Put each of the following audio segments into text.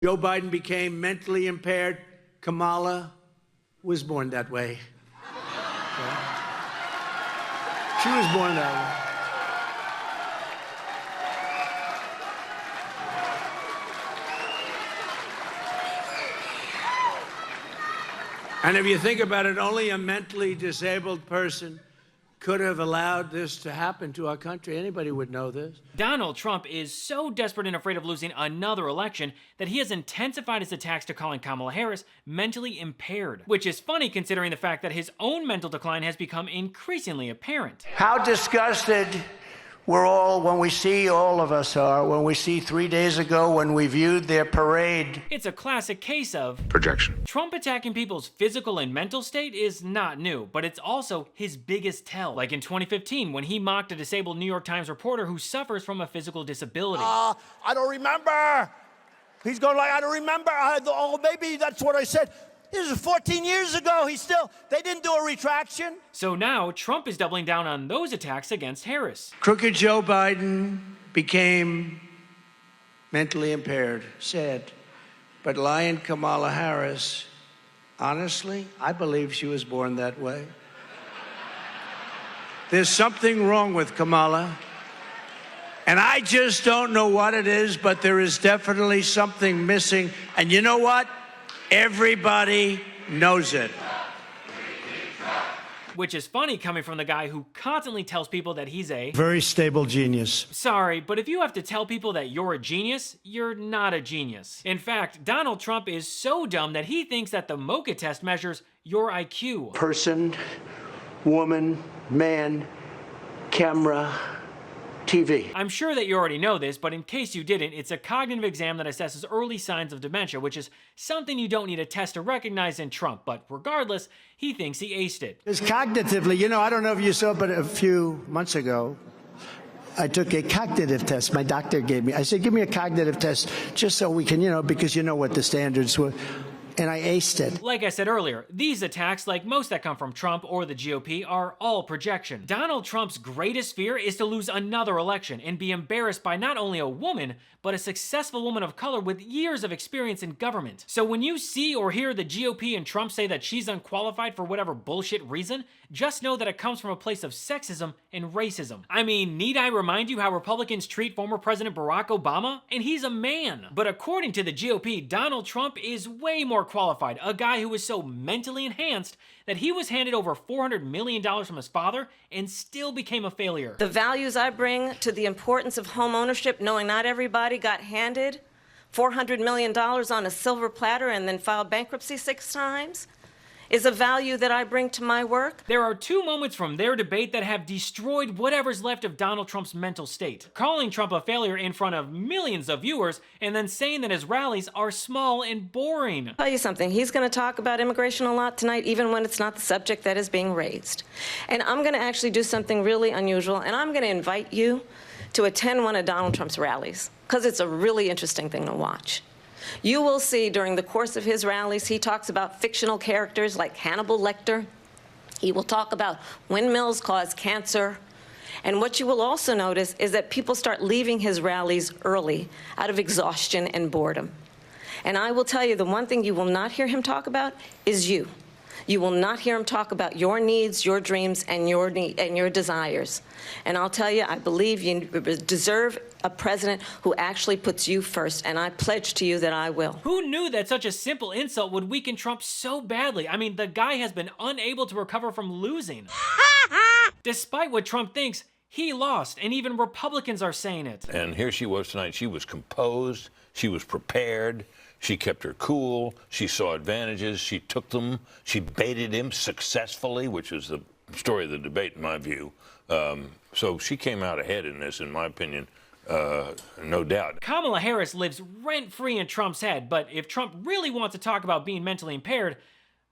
Joe Biden became mentally impaired. Kamala was born that way. Okay? She was born that way. And if you think about it, only a mentally disabled person could have allowed this to happen to our country. Anybody would know this. Donald Trump is so desperate and afraid of losing another election that he has intensified his attacks to calling Kamala Harris mentally impaired, which is funny considering the fact that his own mental decline has become increasingly apparent. How disgusted we're all, when we see, all of us are, when we see 3 days ago when we viewed their parade. It's a classic case of projection. Trump attacking people's physical and mental state is not new, but it's also his biggest tell. Like in 2015 when he mocked a disabled New York Times reporter who suffers from a physical disability. I don't remember. He's going like, I don't remember. Maybe that's what I said. This was 14 years ago. They didn't do a retraction. So now Trump is doubling down on those attacks against Harris. Crooked Joe Biden became mentally impaired, sad. But lying Kamala Harris, honestly, I believe she was born that way. There's something wrong with Kamala. And I just don't know what it is, but there is definitely something missing. And you know what? Everybody knows it. Which is funny coming from the guy who constantly tells people that he's a very stable genius. Sorry, but if you have to tell people that you're a genius, you're not a genius. In fact, Donald Trump is so dumb that he thinks that the MoCA test measures your IQ. Person, woman, man, camera, TV. I'm sure that you already know this, but in case you didn't, it's a cognitive exam that assesses early signs of dementia, which is something you don't need a test to recognize in Trump, but regardless, he thinks he aced it. Because cognitively, I don't know if you saw, but a few months ago, I took a cognitive test. My doctor gave me. I said, give me a cognitive test just so we can, because you know what the standards were. And I aced it. Like I said earlier, these attacks, like most that come from Trump or the GOP, are all projection. Donald Trump's greatest fear is to lose another election and be embarrassed by not only a woman, but a successful woman of color with years of experience in government. So when you see or hear the GOP and Trump say that she's unqualified for whatever bullshit reason, just know that it comes from a place of sexism and racism. I mean, need I remind you how Republicans treat former President Barack Obama? And he's a man. But according to the GOP, Donald Trump is way more qualified, a guy who was so mentally enhanced that he was handed over $400 million from his father and still became a failure. The values I bring to the importance of home ownership, knowing not everybody got handed $400 million on a silver platter and then filed bankruptcy 6 times, is a value that I bring to my work. There are 2 moments from their debate that have destroyed whatever's left of Donald Trump's mental state. Calling Trump a failure in front of millions of viewers and then saying that his rallies are small and boring. I'll tell you something, he's going to talk about immigration a lot tonight, even when it's not the subject that is being raised. And I'm going to actually do something really unusual, and I'm going to invite you to attend one of Donald Trump's rallies, because it's a really interesting thing to watch. You will see during the course of his rallies, he talks about fictional characters like Hannibal Lecter. He will talk about windmills cause cancer. And what you will also notice is that people start leaving his rallies early out of exhaustion and boredom. And I will tell you, the one thing you will not hear him talk about is you. You will not hear him talk about your needs, your dreams, and your desires. And I'll tell you, I believe you deserve a president who actually puts you first, and I pledge to you that I will. Who knew that such a simple insult would weaken Trump so badly? I mean, the guy has been unable to recover from losing. Despite what Trump thinks, he lost, and even Republicans are saying it. And here she was tonight. She was composed. She was prepared. She kept her cool. She saw advantages. She took them. She baited him successfully, which is the story of the debate, in my view. So she came out ahead in this, in my opinion, no doubt. Kamala Harris lives rent-free in Trump's head, but if Trump really wants to talk about being mentally impaired,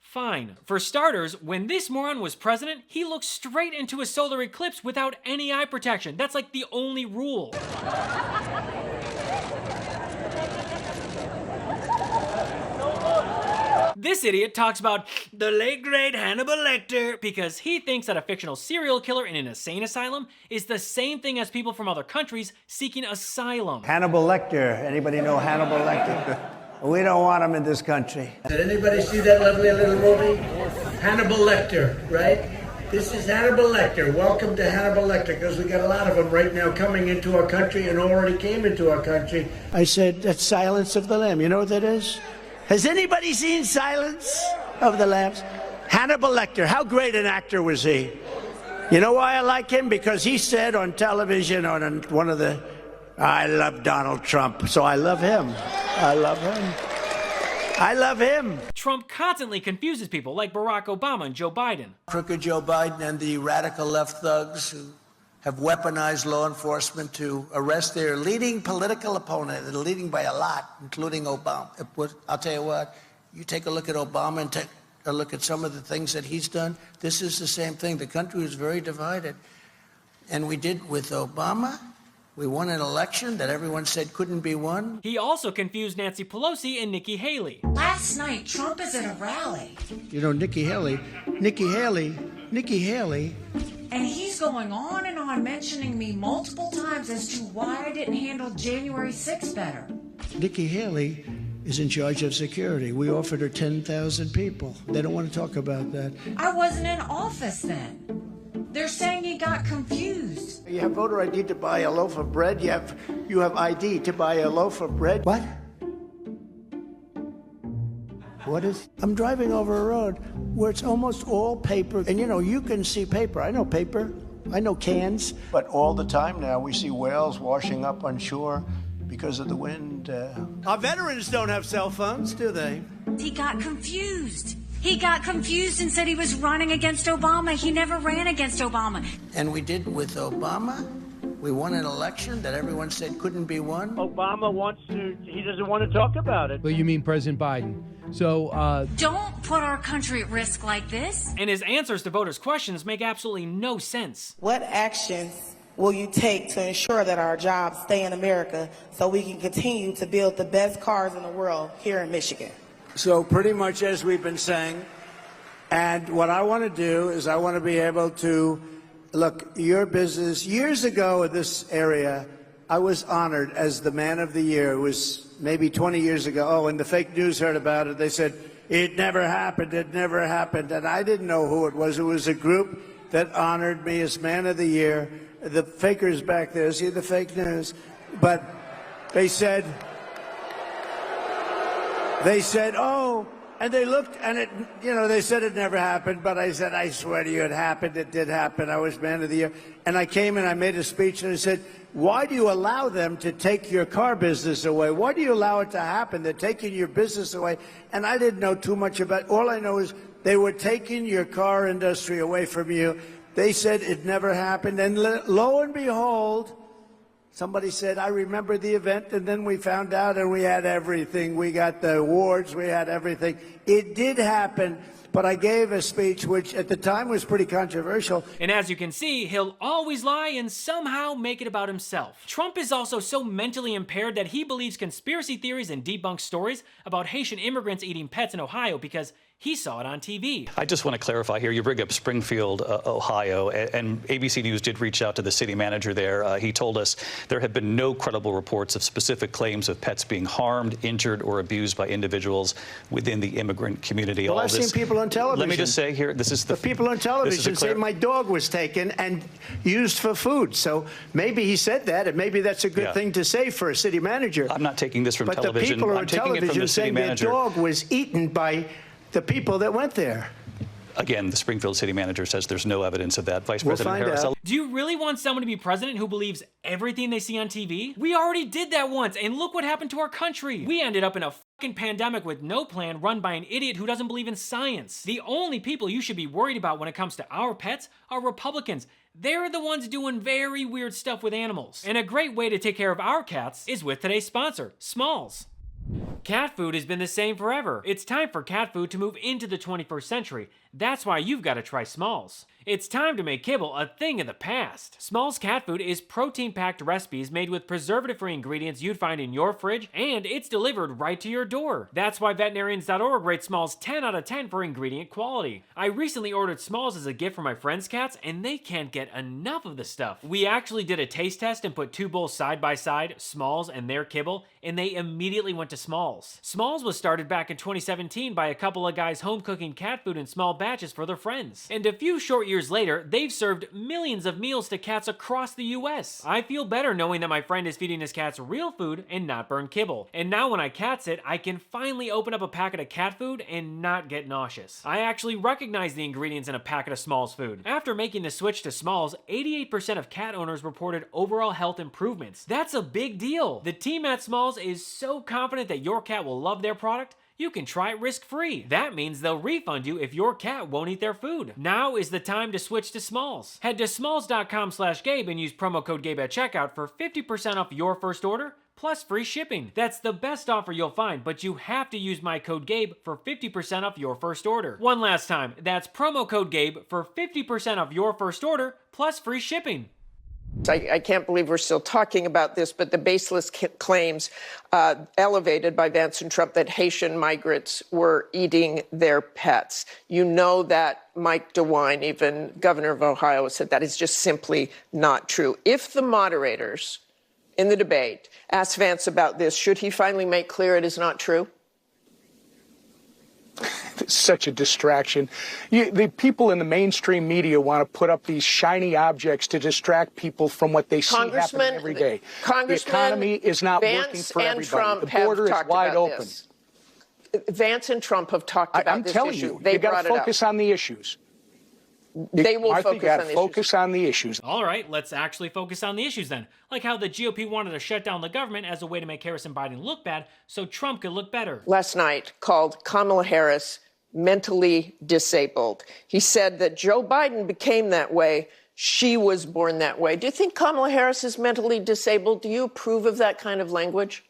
fine. For starters, when this moron was president, he looked straight into a solar eclipse without any eye protection. That's like the only rule. This idiot talks about the late great Hannibal Lecter because he thinks that a fictional serial killer in an insane asylum is the same thing as people from other countries seeking asylum. Hannibal Lecter. Anybody know Hannibal Lecter? We don't want them in this country. Did anybody see that lovely little movie? Hannibal Lecter, right? This is Hannibal Lecter. Welcome to Hannibal Lecter, because we got a lot of them right now coming into our country and already came into our country. I said, that's Silence of the Lamb. You know what that is? Has anybody seen Silence of the Lambs? Hannibal Lecter, how great an actor was he? You know why I like him? Because he said on television, on one of the, I love Donald Trump, so I love him. I love him. I love him. Trump constantly confuses people like Barack Obama and Joe Biden. Crooked Joe Biden and the radical left thugs who have weaponized law enforcement to arrest their leading political opponent, and leading by a lot, including Obama. I'll tell you what, you take a look at Obama and take a look at some of the things that he's done. This is the same thing. The country was very divided. And we did with Obama. We won an election that everyone said couldn't be won. He also confused Nancy Pelosi and Nikki Haley. Last night, Trump is at a rally. You know, Nikki Haley. And he's going on and on mentioning me multiple times as to why I didn't handle January 6th better. Nikki Haley is in charge of security. We offered her 10,000 people. They don't want to talk about that. I wasn't in office then. They're saying he got confused. You have voter ID to buy a loaf of bread. You have ID to buy a loaf of bread. What? What is? I'm driving over a road where it's almost all paper. And you know, you can see paper. I know paper. I know cans. But all the time now we see whales washing up on shore because of the wind. Our veterans don't have cell phones, do they? He got confused. He got confused and said he was running against Obama. He never ran against Obama. And we did with Obama. We won an election that everyone said couldn't be won. Obama he doesn't want to talk about it. But you mean President Biden. So, Don't put our country at risk like this. And his answers to voters' questions make absolutely no sense. What actions will you take to ensure that our jobs stay in America so we can continue to build the best cars in the world here in Michigan? So pretty much as we've been saying, and what I want to do is I want to be able to, look, your business, years ago in this area, I was honored as the Man of the Year. It was maybe 20 years ago. Oh, and the fake news heard about it. They said, it never happened, it never happened. And I didn't know who it was. It was a group that honored me as Man of the Year. The fakers back there, see the fake news? But they said, oh, and they looked, and it, you know, they said it never happened, but I said, I swear to you, it happened. It did happen. I was Man of the Year. And I came and I made a speech, and I said, why do you allow them to take your car business away? Why do you allow it to happen? They're taking your business away. And I didn't know too much about it. All I know is they were taking your car industry away from you. They said it never happened. And lo and behold, somebody said, I remember the event, and then we found out, and we had everything. We got the awards, we had everything. It did happen, but I gave a speech which at the time was pretty controversial. And as you can see, he'll always lie and somehow make it about himself. Trump is also so mentally impaired that he believes conspiracy theories and debunks stories about Haitian immigrants eating pets in Ohio because he saw it on TV. I just want to clarify here. You bring up Springfield, Ohio, and ABC News did reach out to the city manager there. He told us there have been no credible reports of specific claims of pets being harmed, injured, or abused by individuals within the immigrant community. Well, I've seen people on television. Let me just say here, this is the people on television say my dog was taken and used for food. So maybe he said that, and maybe that's a good thing to say for a city manager. I'm not taking this from television. But the people I'm on taking it from television the city saying their manager. dog was eaten by the people that went there. Again, the Springfield city manager says there's no evidence of that. Vice President Harris. Do you really want someone to be president who believes everything they see on TV? We already did that once, and look what happened to our country. We ended up in a fucking pandemic with no plan run by an idiot who doesn't believe in science. The only people you should be worried about when it comes to our pets are Republicans. They're the ones doing very weird stuff with animals. And a great way to take care of our cats is with today's sponsor, Smalls. Cat food has been the same forever. It's time for cat food to move into the 21st century. That's why you've got to try Smalls. It's time to make kibble a thing of the past. Smalls cat food is protein-packed recipes made with preservative-free ingredients you'd find in your fridge, and it's delivered right to your door. That's why veterinarians.org rates Smalls 10 out of 10 for ingredient quality. I recently ordered Smalls as a gift for my friends' cats, and they can't get enough of the stuff. We actually did a taste test and put two bowls side by side, Smalls and their kibble, and they immediately went to Smalls. Smalls. Smalls was started back in 2017 by a couple of guys home cooking cat food in small batches for their friends. And a few short years later, they've served millions of meals to cats across the US. I feel better knowing that my friend is feeding his cats real food and not burned kibble. And now when I cat sit, I can finally open up a packet of cat food and not get nauseous. I actually recognize the ingredients in a packet of Smalls food. After making the switch to Smalls, 88% of cat owners reported overall health improvements. That's a big deal. The team at Smalls is so confident that your cat will love their product, you can try it risk-free. That means they'll refund you if your cat won't eat their food. Now is the time to switch to Smalls. Head to smalls.com/Gabe and use promo code Gabe at checkout for 50% off your first order, plus free shipping. That's the best offer you'll find, but you have to use my code Gabe for 50% off your first order. One last time, that's promo code Gabe for 50% off your first order, plus free shipping. I can't believe we're still talking about this, but the baseless claims elevated by Vance and Trump that Haitian migrants were eating their pets. You know that Mike DeWine, even governor of Ohio, said that is just simply not true. If the moderators in the debate asked Vance about this, should he finally make clear it is not true? Such a distraction. The people in the mainstream media want to put up these shiny objects to distract people from what they see happening every day. The economy is not working for everybody. The border is wide open. Vance and Trump have talked about this issue. I'm telling you, you got to focus on the issues. They will focus on the issues. All right, let's actually focus on the issues then. Like how the GOP wanted to shut down the government as a way to make Harris and Biden look bad so Trump could look better. Last night called Kamala Harris mentally disabled. He said that Joe Biden became that way. She was born that way. Do you think Kamala Harris is mentally disabled? Do you approve of that kind of language?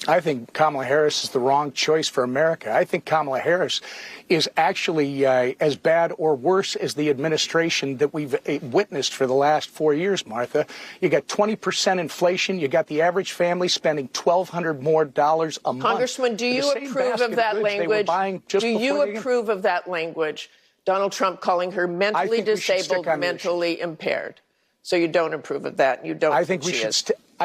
I think Kamala Harris is the wrong choice for America. I think Kamala Harris is actually as bad or worse as the administration that we've witnessed for the last 4 years, Martha. You got 20% inflation. You got the average family spending $1,200 more a month. Congressman, do you approve of that language? Do you approve of that language? Donald Trump calling her mentally disabled, mentally impaired. So you don't approve of that. You don't. I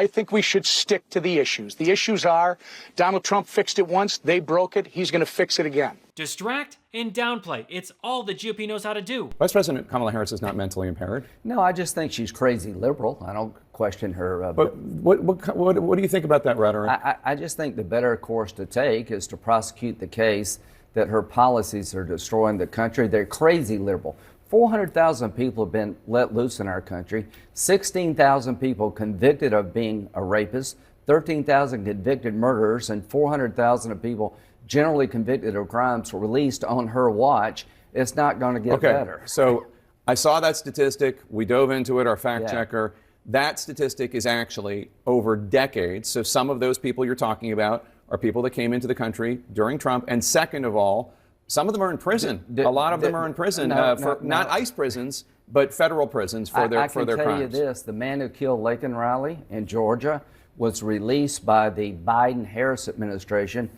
think we should stick to the issues. The issues are Donald Trump fixed it once. They broke it. He's going to fix it again. Distract and downplay. It's all the GOP knows how to do. Vice President Kamala Harris is not mentally impaired. No, I just think she's crazy liberal. I don't question her. But what do you think about that rhetoric? I just think the better course to take is to prosecute the case that her policies are destroying the country. They're crazy liberal. 400,000 people have been let loose in our country, 16,000 people convicted of being a rapist, 13,000 convicted murderers, and 400,000 of people generally convicted of crimes were released on her watch. It's not going to get better. So I saw that statistic. We dove into it, our fact checker. That statistic is actually over decades. So some of those people you're talking about are people that came into the country during Trump. And second of all, some of them are in prison. A lot of them are in prison for not ICE prisons, but federal prisons for their crimes. I can tell you this: the man who killed Laken Riley in Georgia was released by the Biden-Harris administration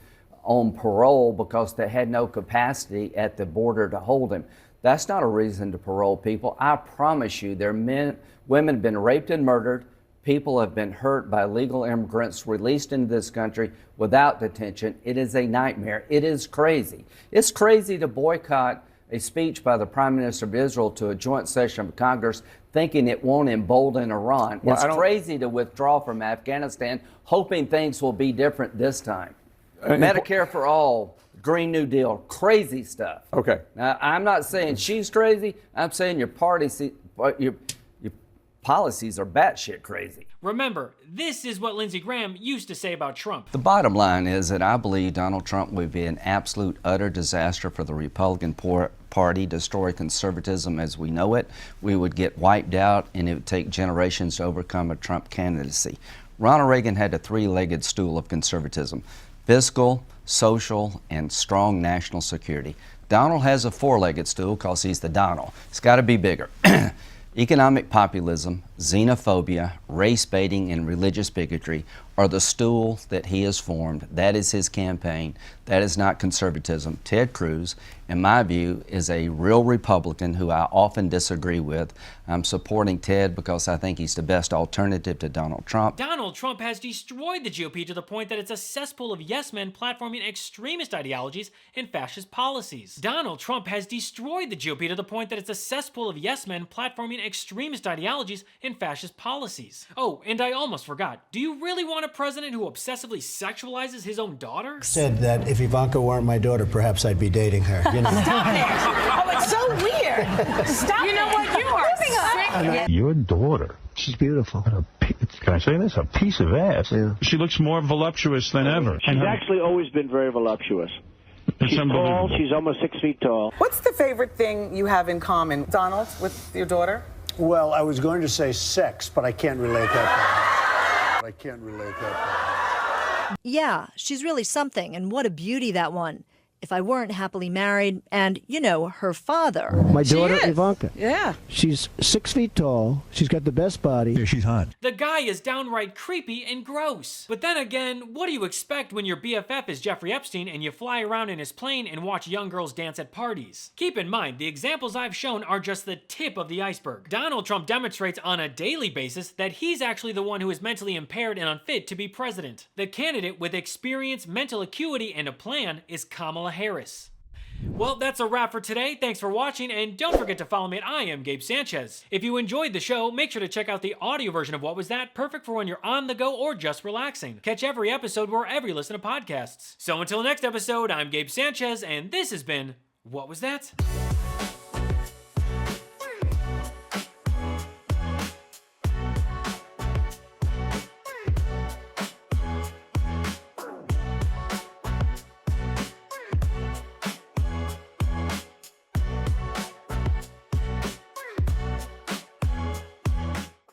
on parole because they had no capacity at the border to hold him. That's not a reason to parole people. I promise you, there are women have been raped and murdered. People have been hurt by illegal immigrants released into this country without detention. It is a nightmare. It is crazy. It's crazy to boycott a speech by the Prime Minister of Israel to a joint session of Congress thinking it won't embolden Iran. It's crazy to withdraw from Afghanistan hoping things will be different this time. Medicare for all, Green New Deal, crazy stuff. Okay. Now, I'm not saying she's crazy. I'm saying your policies are batshit crazy. Remember, this is what Lindsey Graham used to say about Trump. The bottom line is that I believe Donald Trump would be an absolute, utter disaster for the Republican Party, destroy conservatism as we know it. We would get wiped out, and it would take generations to overcome a Trump candidacy. Ronald Reagan had a three-legged stool of conservatism: fiscal, social, and strong national security. Donald has a four-legged stool because he's the Donald. It's got to be bigger. Economic populism, xenophobia, race baiting, and religious bigotry are the stool that he has formed. That is his campaign. That is not conservatism. Ted Cruz, in my view, is a real Republican who I often disagree with. I'm supporting Ted because I think he's the best alternative to Donald Trump. Donald Trump has destroyed the GOP to the point that it's a cesspool of yes-men platforming extremist ideologies and fascist policies. Donald Trump has destroyed the GOP to the point that it's a cesspool of yes-men platforming extremist ideologies and fascist policies. Oh, and I almost forgot. Do you really want a president who obsessively sexualizes his own daughter? Said that if Ivanka weren't my daughter, perhaps I'd be dating her. You know? Stop it! Oh, it's so weird. Stop it. You know what? You are sick. Your daughter. She's beautiful. Can I say this? A piece of ass. Yeah. She looks more voluptuous than ever. She's actually always been very voluptuous. She's tall. She's almost 6 feet tall. What's the favorite thing you have in common, Donald, with your daughter? Well, I was going to say sex, but I can't relate that. Yeah, she's really something, and what a beauty, that one. If I weren't happily married, and, you know, her father. My daughter, Ivanka. Yeah. She's 6 feet tall. She's got the best body. Yeah, she's hot. The guy is downright creepy and gross. But then again, what do you expect when your BFF is Jeffrey Epstein and you fly around in his plane and watch young girls dance at parties? Keep in mind, the examples I've shown are just the tip of the iceberg. Donald Trump demonstrates on a daily basis that he's actually the one who is mentally impaired and unfit to be president. The candidate with experience, mental acuity, and a plan is Kamala Harris. Well, that's a wrap for today. Thanks for watching, and don't forget to follow me at I Am Gabe Sanchez. If you enjoyed the show, make sure to check out the audio version of What Was That, perfect for when you're on the go or just relaxing. Catch every episode wherever you listen to podcasts. So until next episode, I'm Gabe Sanchez, and this has been What Was That?